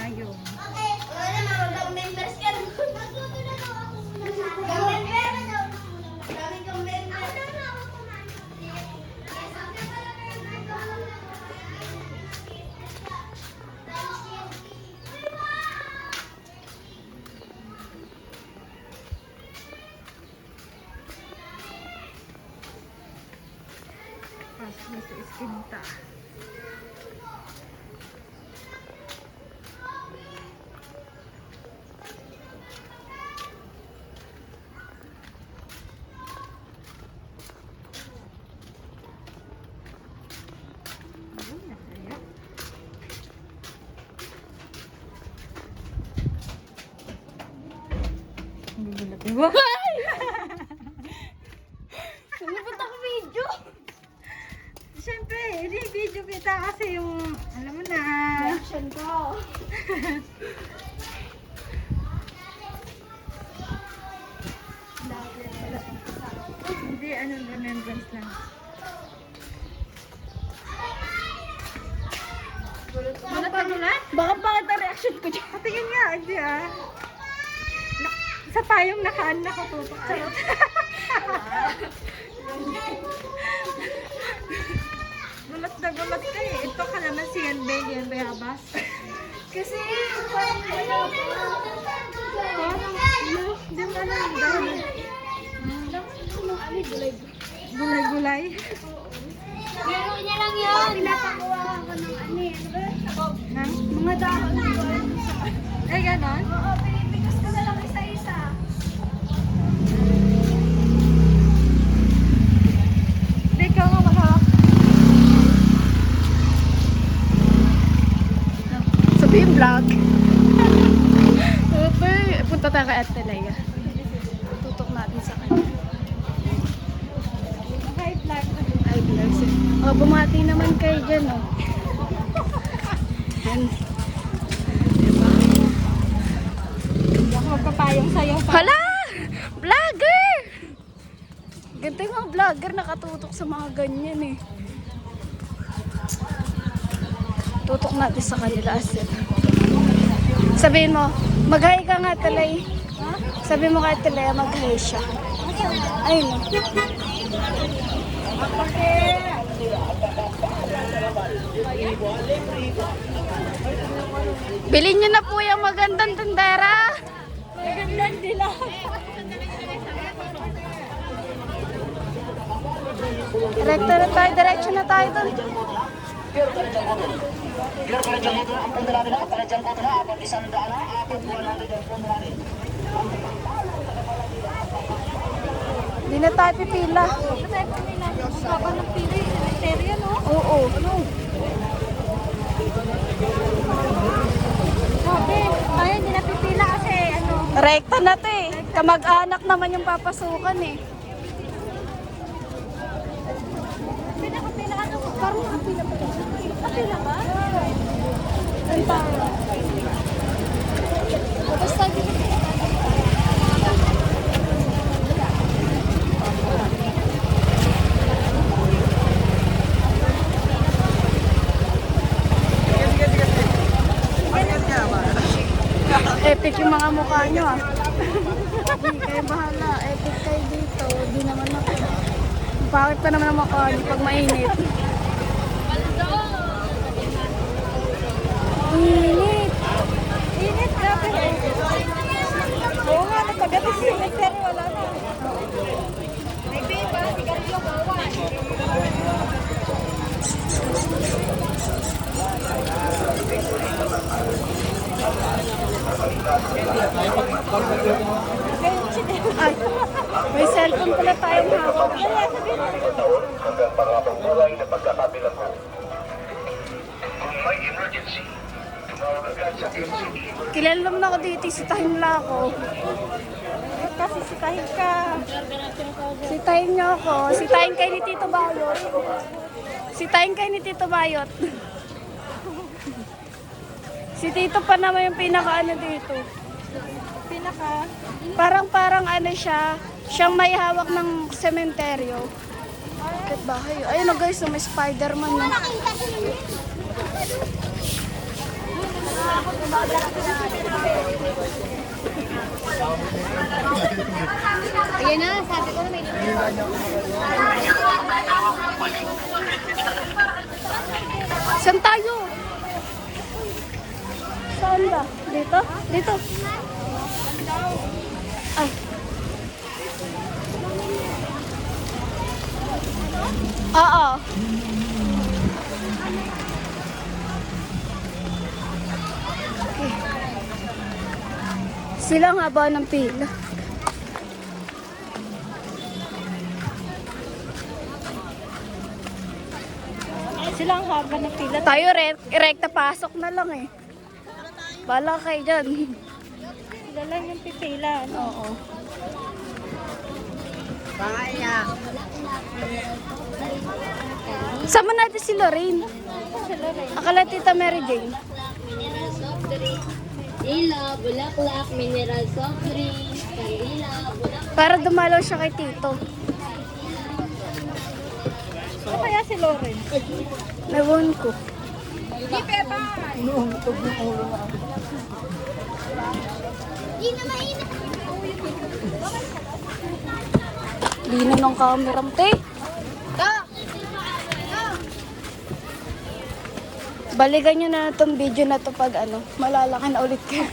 payong. Pasok na sa iskinta. Wow! Sumipot ako video. Siyempre, hindi video kita kasi yung, alam mo na. Reaction ko. Hindi, ano, remembrance lang. Gulat ka gulat? Baka bakit ang reaction ko dyan? Patingin nga, hindi ah. Sa payong nakaan nakatutok. Charot. Gulat na gulat ka eh. Ito ka naman si yan bayabas. Kasi parang Hindi mo alam yung dahil. Gulay-gulay. Laro niya lang yun. Pinapakuha ko ng ano eh. Nang? Mga dahon yun. Eh, ganon? Oo, pinipigas ko na lang isa-isa. Hindi, ikaw nga maghawak. Sabihin vlog. Punta tayo kay Ate Leia. Tutok natin sa kanya. Hi, vlog. Ay, vlogs eh. Oh, bumati naman kayo dyan, oh. Yan. Diba? Hindi ako magpapayong sa'yo. Hala! Vlogger! Ganito yung mga vlogger nakatutok sa mga ganyan eh. Tutok natin sa kanila as in. Sabihin mo, mag-hi ka nga Talay. Sabihin mo kay Talay, mag-hi siya. Ayun o. Bilhin nyo na po yung magandang tendera. Magandang dilaw. Diretso na tayo doon. Hindi na tayo pipila. Haba ng pili. Serya, no? Oo. Sabi, tayo hindi napipila kasi ano. Rekta na to eh. Kamag-anak naman yung papasukan eh. Pinakapila ka naman. Parang nakapila pa. Nakapila ba? Ang tara. Basta dito. Epic yung mga mukha nyo ah. Hindi kayo bahala. Epic kayo dito. Di naman ako. Bakit pa naman ang mukha nyo pag mainit? Init. Init, grabe. Oo nga, nagpagabi si Mr. Wala na. May pipa, sigarilyo, bawan. Ay, may cellphone pala tayong hawak. Hanggang pangapang-buhay na pagkakabilang ko. Kung may emergency, tumawag agad sa NCD. Kilala naman ako dito, sitahin nila ako. Kasi sitahin ka. Sitahin niyo ako. Sitahin kayo ni Tito Bayot. Sitahin kayo ni Tito Bayot. Si Tito pa naman yung pinaka-ano dito. Pinaka. Parang ano siya, siyang may hawak ng sementeryo. Bakit bahay? Ayun na guys, may Spider-Man na. Ayan na, sabi ko na may Saan tayo? Saan ba? Dito? Dito. Ay. Oo. Okay. Sila nga ba ng pila? Sila ang haba ng pila. Tayo rekta pasok na lang eh. Bala kayo dyan. Sila lang yung pipila. Ano? Oo. Sama natin si Lorraine. Sila rin. Akala Tita Mary Jane. Mineral soft drink, Dila, Bulaklak, mineral soft drink, Kandila, Bulaklak. Para dumalaw siya kay Tito. Ano kaya si Lauren? Ewan ko. Di Pepa! Di na mainit. Lino ng camera mo, te. Balikan nyo na itong video na to pag ano, malalaki na ulit kayo.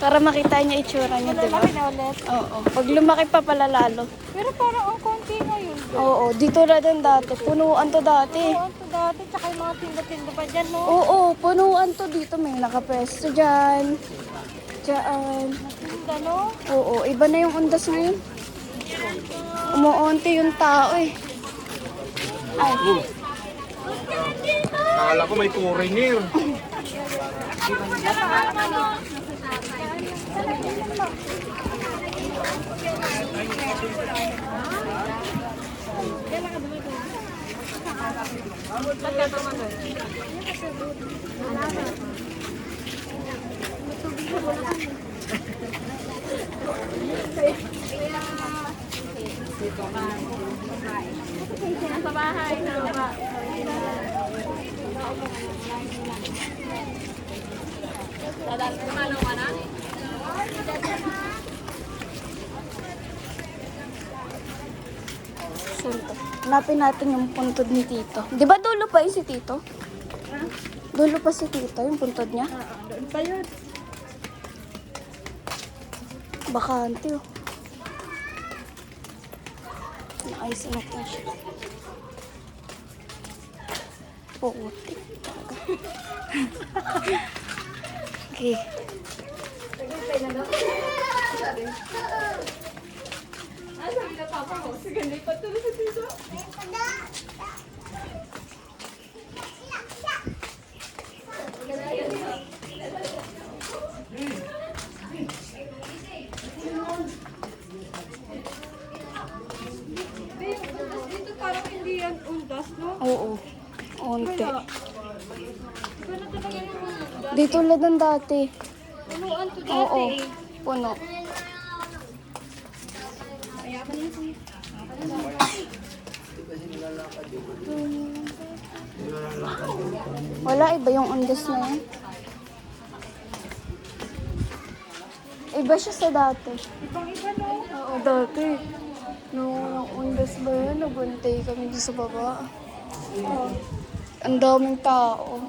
Para makita niya itsura niya, di ba? Lalaki na ulit. Oo. Pag lumaki pa pala lalo. Pero parang ang konti ngayon. Oo, dito na din dati. Punuan to dati. Oo, ito dati. Tsaka yung mga tinda-tinda pa dyan, no? Oo, punuan to dito. May nakapwesto dyan. Diyan. Tinda, no? Oo, iba na yung undas ngayon. Umuunti yung tao eh. Ay, Akala ko may foreigner. sunto. Hanapin natin yung puntod ni Tito. Di ba dulo pa yun si Tito? Dulo pa si Tito, yung puntod niya? Doon pa yun. Bakante oh. Naayos natin siya. Puti. Talaga. Okay. Dito parang hindi yan undas, no? Oo. Unti. Iba na talaga yung undas. Dito lang ng dati. Punuan to dati. Oo. Puno. Kaya ka na yun. Wala, iba yung undas na yan. Iba siya sa dati. Ibang iba, no? Oo, dati. Nung undas ba yan, nagbantay kami dito sa baba. Oo. Ang daming tao.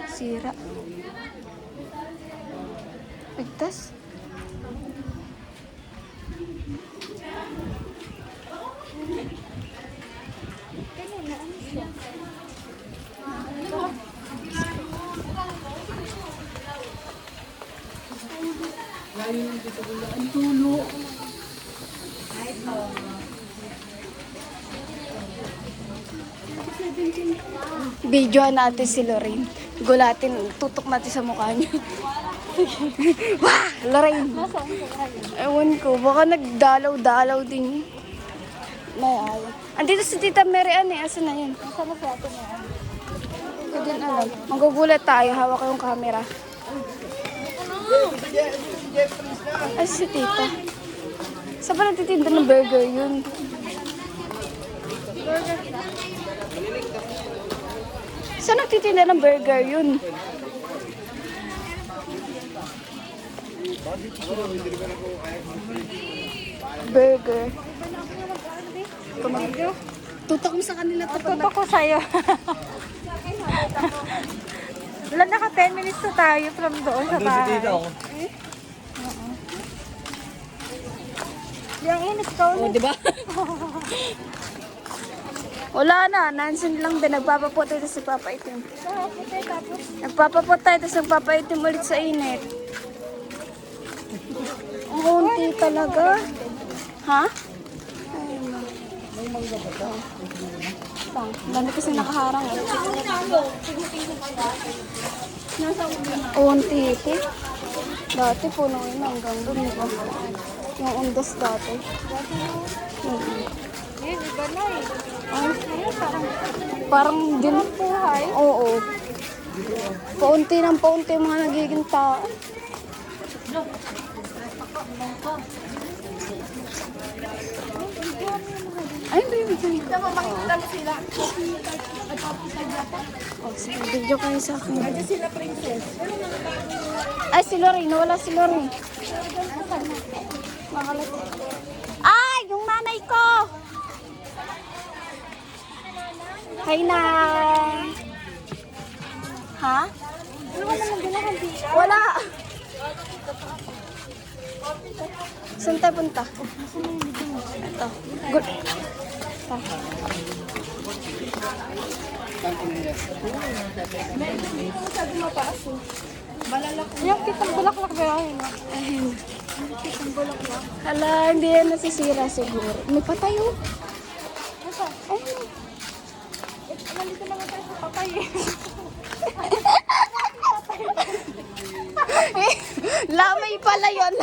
Sira. Ligtas. Videoan natin si Lorraine. Gulatin, tutok natin sa mukha niya. Wah! Lorraine! Ewan ko, baka nagdalaw-dalaw din. May ayaw. Andito si Tita Mary Ann eh. Asa na yan? Nasa na sa atin yan? Hindi ko din alam. Magugulat tayo. Hawak ko yung camera. Ay, si Tita. Saan ba nagtitinda ng burger yun? Saan nagtitinda ng burger yun? Burger. Kumain. Tutok mo sa kanila to. Tutok ko sa'yo. Wala, naka 10 minutes na tayo from doon sa bahay. Yung inis ka ulit. Di ba? Wala na, nansin lang din. Nagpapaputi ito si Papa Itim. Nagpapaputi ito si Papa Itim ulit sa init. Ang kunti talaga. Ha? Ayun. Pang, dami kasi nakaharang eh. Unti ito. Dati puno yun hanggang doon. Diba? Yung undas dati. Iba na eh. Ay, Parang parang din. buhay. Oo. Paunti ng paunti yung mga nagiging tao. Ay, baby. Makikita mo sila. Oh, sige, video kayo sa akin. Kasi sila princess. Ay, si Lorraine. Nawala si Lorraine. Ay, yung nanay ko! Hay na! Ha? Wala naman din ang dila. Wala! Saan tayo punta? Ito. Good. Yung kitang bulaklak ba yun? Ayun. Hala, hindi yan nasisira siguro. May patayo. Ayun. Nandito naman tayo sa patay eh. Lamay pala yun.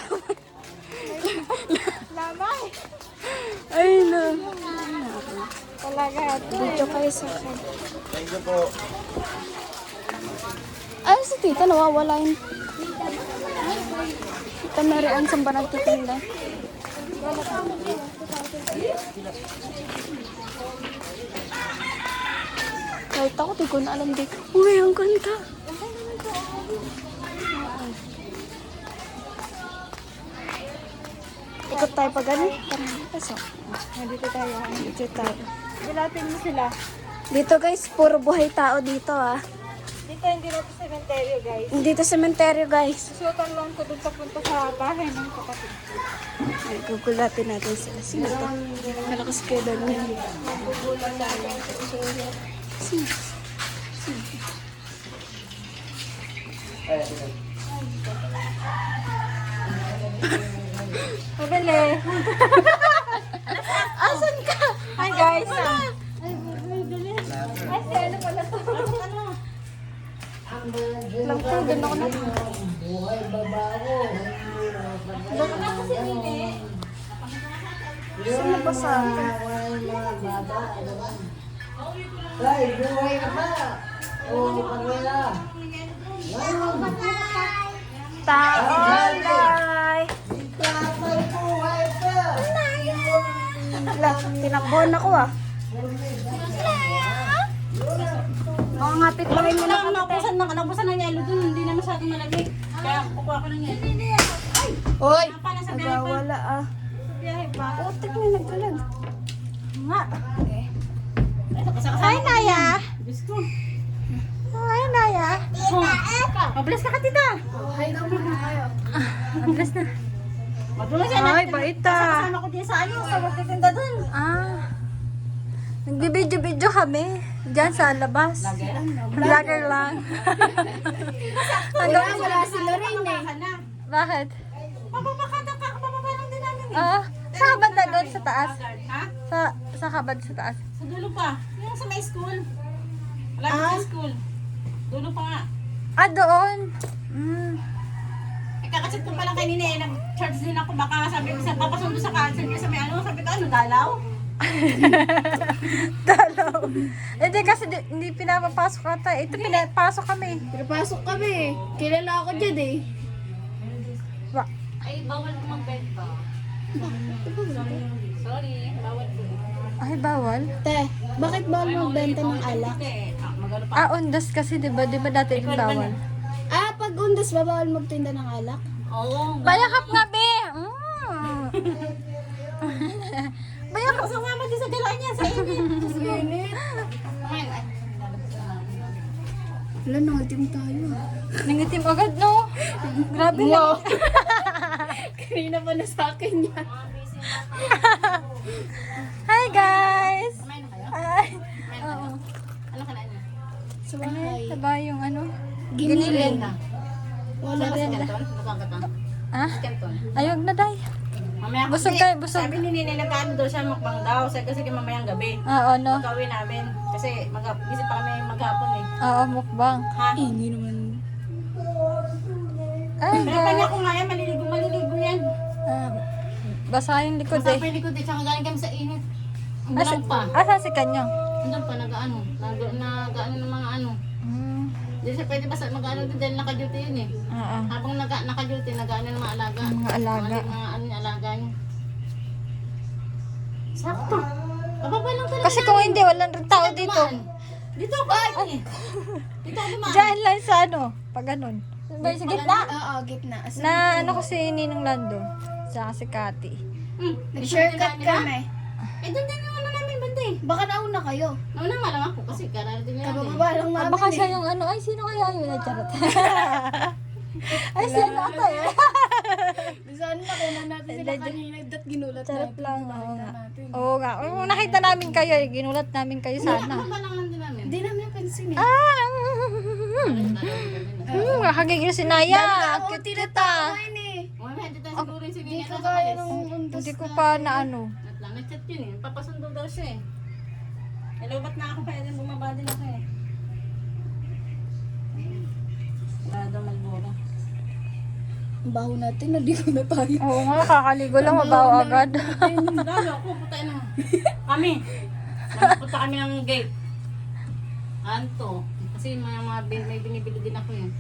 Lamay. Ay, na. Talaga. Video kayo sa akin. Thank you po. Ay, si tita nawawala yun. Tita Marian, saan ba nagtitinda? Kahit ako, di ko na alam dito. Uy, ang ganda. Ikot tayo pa ganun. Pasok. Nandito tayo. Dito tayo. Bilapin mo sila. Dito guys, puro buhay tao dito ah. Dito hindi na ito cementerio guys. Dito sementeryo guys. Susutan lang ko dun papunta sa bahay ng kapatid. Ay, gugulatin natin sila. Sino to? Malakas kayo doon. Sino? Pabili. Asan ka? Hi guys. Ay, si ano pala to? Lang po, doon ako na. Sino ba sa akin? Ay, buhay ka pa! Oo, pagwala! Taolay! Tatay, buhay ka! Wala, tinakbuhan ako ah. Mga ngapit pa rin mo na Nabusan ng yelo dun, hindi na masyadong malamig. Kaya kukuha ko ng yelo. Hoy! Para sa biyahe pa. Nagwawala ah. Biyahe pa. Putik na nagkalag. Nga. Hi Naya. Diyos ko. Hi Naya. Mabless ka tita. Hi na muna kayo. Mabless na. Mabless yan. Ay, baita. Kasama ko din sa ano, sa magtitinda dun. Ah. Nagbibidyo-bidyo kami. Diyan sa labas. Vlogger lang. Wala si Lorraine eh. Bakit? Papapakata ka, papapalang din namin eh. Ah, sa kabanda doon sa taas. Ha? Sa kabanda sa taas. Sa dulo pa. Yung sa may school. Wala sa school. Dulo pa nga. Ah, doon. Mm. Eh, kakachat ko pa lang kanina eh, nag-charge din ako. Baka sabi ko sa papasundo sa cancer niya sa may ano. Sabi ko, ano, dalaw? Dalaw. Hindi kasi hindi pinapapasok ata. Ito pinapasok kami. Pinapasok kami. Kilala ako dyan eh. Ba- Ay, bawal ko magbenta. Sorry, bawal ko. Ay, bawal. Te, bakit bawal magbenta ng alak? Eh, magano pa. Ah, undas kasi, di ba? Di ba dati yung bawal? Ah, pag undas ba bawal magtinda ng alak? Oo. Bayakap nga, be. Bayakap. Sumama din sa galaan niya. Sa init. Wala, nangatim tayo. Nangitim agad, no? Grabe lang. Kanina pa na sa akin yan. Hi, guys! Kumain na kayo? Ay, Oo. Ano ka na niya? Sa bahay. diba yung ano? Giniling. Wala ka sa kanton? Nakakata? Ah? Kanton? Ayog na, day. Mamaya Busog kasi, kayo, busog. Sabi ni Nene, nag-ano daw siya, mukbang daw. Kasi mamayang gabi. Oo, no? Pagkawin namin. Kasi isip pa kami maghapon eh. Oo, mukbang. Ha? Hindi naman. Ay, Pero kanya ko nga yan, maliligo yan. basa yung likod Masama eh. yung likod eh, tsaka galing kami sa init. Ang Asa, pa. asa si Kanyang? Andun pa, nag-ano ng mga ano. Hindi siya pwede basta mag-ano din dahil naka-duty yun eh. Oo. Habang naka-duty, nag-ano ng mga alaga. Mga alaga. Mga ano yung alaga niya. Sakto. Bababa lang talaga. Kasi kung hindi, walang rin tao dito. Dito ba? Ay. Dito ako dumaan. Diyan lang sa ano, pag ganun. Ba, sa gitna? Oo, gitna. Na ano kasi Ninong Lando, sa si Kati. Shortcut kami. Eh, doon din yung ano namin, banda eh. Baka nauna kayo. Nauna nga lang ako kasi kararating na natin. Kababa lang Ah, namin baka eh. siya yung ano, ay sino kaya yun? Ay, charot. Ay, siya na ata eh. Saan nakuna natin sila kanina at ginulat Charot natin. lang, Nakita oo nga. natin. Oo nga. Kung nakita namin kayo, eh, ginulat namin kayo sana. Bababa lang lang din namin. Hindi namin napansin eh. Ah! Nakagigil si Naya. Ang Oo, cute kita. tinatawain eh. O, may hindi tayo siguro yung Hindi sinigit ko na kaya sa ng undas Hindi ko pa na ano. At lang, nag-chat yun eh. Papasundo daw siya eh. Hello, ba't na ako kaya din bumaba din ako eh. Wala daw magbura. Ang baho natin, naligo na tayo. Oo nga, kakaligo lang, mabaho agad. Lalo ako, puta na. Kami. Nakapunta kami ng gate. Anto. Kasi may binibili din ako yun.